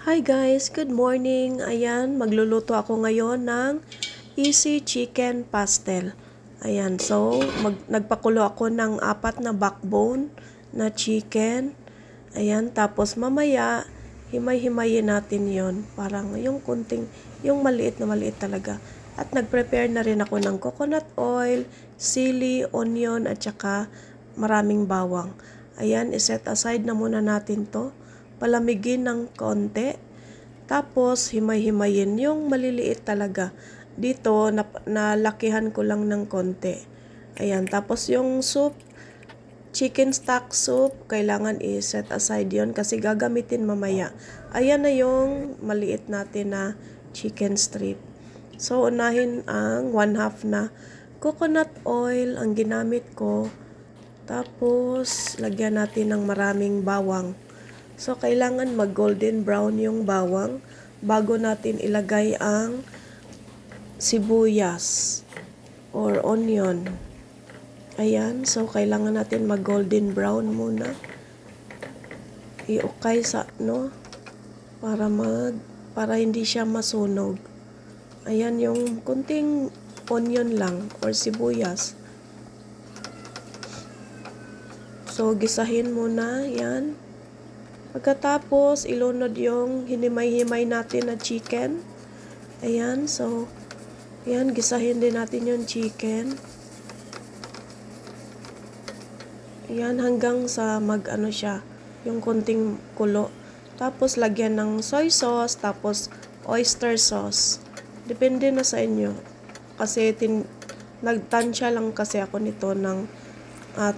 Hi guys, good morning. Ayan, magluluto ako ngayon ng easy chicken pastel. Ayan, so nagpakulo ako ng 4 na backbone na chicken. Ayan, tapos mamaya himay-himayin natin 'yon. Parang yung kunting, yung maliit na maliit talaga. At nagprepare na rin ako ng coconut oil, sili, onion at saka maraming bawang. Ayan, iset aside na muna natin 'to. Palamigin ng konti. Tapos, himay-himayin yung maliliit talaga. Dito, nalakihan ko lang ng konti. Ayan, tapos yung soup, chicken stock soup, kailangan i-set aside yon kasi gagamitin mamaya. Ayan na yung maliit natin na chicken strip. So, unahin ang 1/2 na coconut oil ang ginamit ko. Tapos, lagyan natin ng maraming bawang. So, kailangan mag-golden brown yung bawang bago natin ilagay ang sibuyas or onion. Ayan. So, kailangan natin mag-golden brown muna. I-ukay sa, para hindi siya masunog. Ayan, yung kunting onion lang or sibuyas. So, gisahin muna. Yan. Pagkatapos, ilunod yung hinimay-himay natin na chicken. Ayan, so, ayan, gisahin din natin yung chicken. Ayan, hanggang sa siya, yung konting kulo. Tapos, lagyan ng soy sauce, tapos oyster sauce. Depende na sa inyo. Kasi, nagtansya lang kasi ako nito ng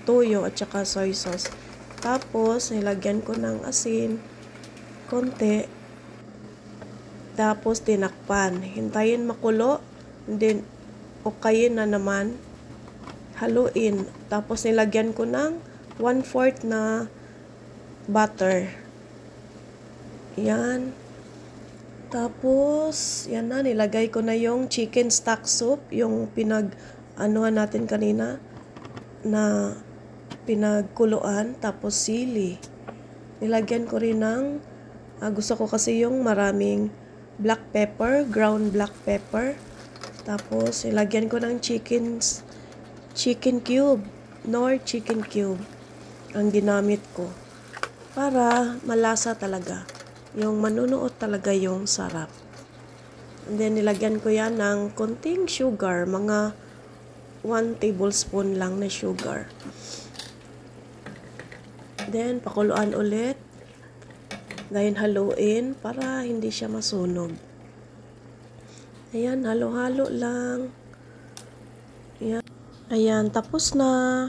toyo at saka soy sauce. Tapos, nilagyan ko ng asin, konti. Tapos, tinakpan. Hintayin makulo. Then, ukayin na naman. Haluin. Tapos, nilagyan ko ng 1/4 na butter. Yan. Tapos, yan na. Nilagay ko na yung chicken stock soup. Yung pinag-anuhan natin kanina na pinagkuluan, tapos sili. Nilagyan ko rin ng, gusto ko kasi yung maraming black pepper, ground black pepper. Tapos, nilagyan ko ng chicken cube, nor chicken cube, ang ginamit ko. Para malasa talaga. Yung manunuot talaga yung sarap. And then, nilagyan ko yan ng konting sugar, mga 1 tablespoon lang na sugar. Then, pakuluan ulit. Then, haluin para hindi siya masunog. Ayan, halo-halo lang. Ayan, tapos na.